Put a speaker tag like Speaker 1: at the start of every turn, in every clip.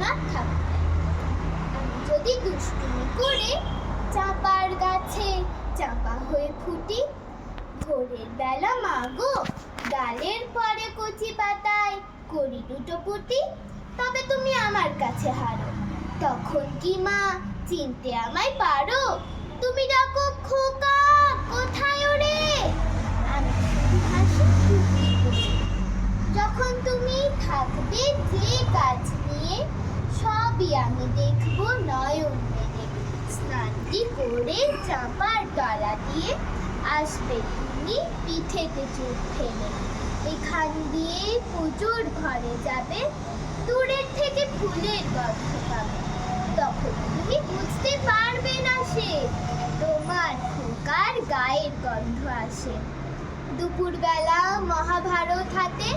Speaker 1: মা থাকবে। আমি যদি দুষ্টুমি করে চাঁপার গাছে চাঁপা হয়ে ফুটি, ভোরের বেলা মা গো ডালের পরে কচি পাতায় করি দুটো পুটি, তবে তুমি আমার কাছে হারো। তখন কি মা চিনতে আমায় পারো? তুমি ডাকো খোকা কোথায় ওরে, আমি শুধু হাসি টুকি করে। যখন তুমি থাকবে যে কাজ নিয়ে, সবই আমি দেখবো নয়ন মেলে। স্নানটি করে চাঁপার তলা দিয়ে আসবে তুমি পিঠেতে চুপ ফেলে। এখান দিয়ে পুজোর ঘরে যাবে, দূরের থেকে ফুলের গন্ধ পাবে। তখন তুমি বুঝতে পারবে না সে তোমার খোকার গায়ের গন্ধ আসে। দুপুরবেলা মহাভারত হাতে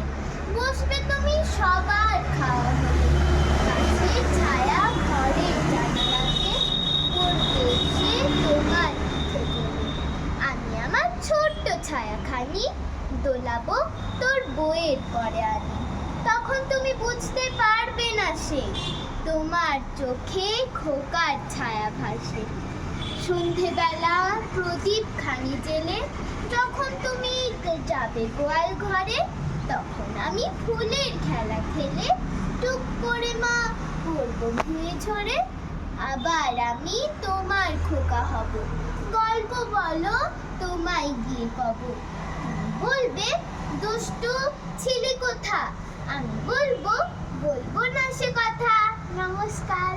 Speaker 1: বসবে তুমি সবার খাওয়া হলে। গাছের ছায়া ঘরের জানালাতে পড়বে এসে তোমার পিঠে কোলে। আমি আমার ছোট্ট ছায়াখানি দোলাবো তোর বইয়ের পরে আনি। তখন তুমি বুঝতে পারবে না সে তোমার চোখে খোকার ছায়া ভাসে। সন্ধেবেলা প্রদীপ খানি জেলে যখন তুমি যাবে গোয়াল ঘরে, তখন আমি ফুলের খেলা খেলে টুক করে মা পড়বো ভুঁয়ে ঝরে। আবার আমি তোমার খোকা হব, গল্প বলো তোমায় গিয়ে কব। তুমি বলবে দুষ্টু ছিলি কোথা, আমি বলবো না সে কথা। নমস্কার।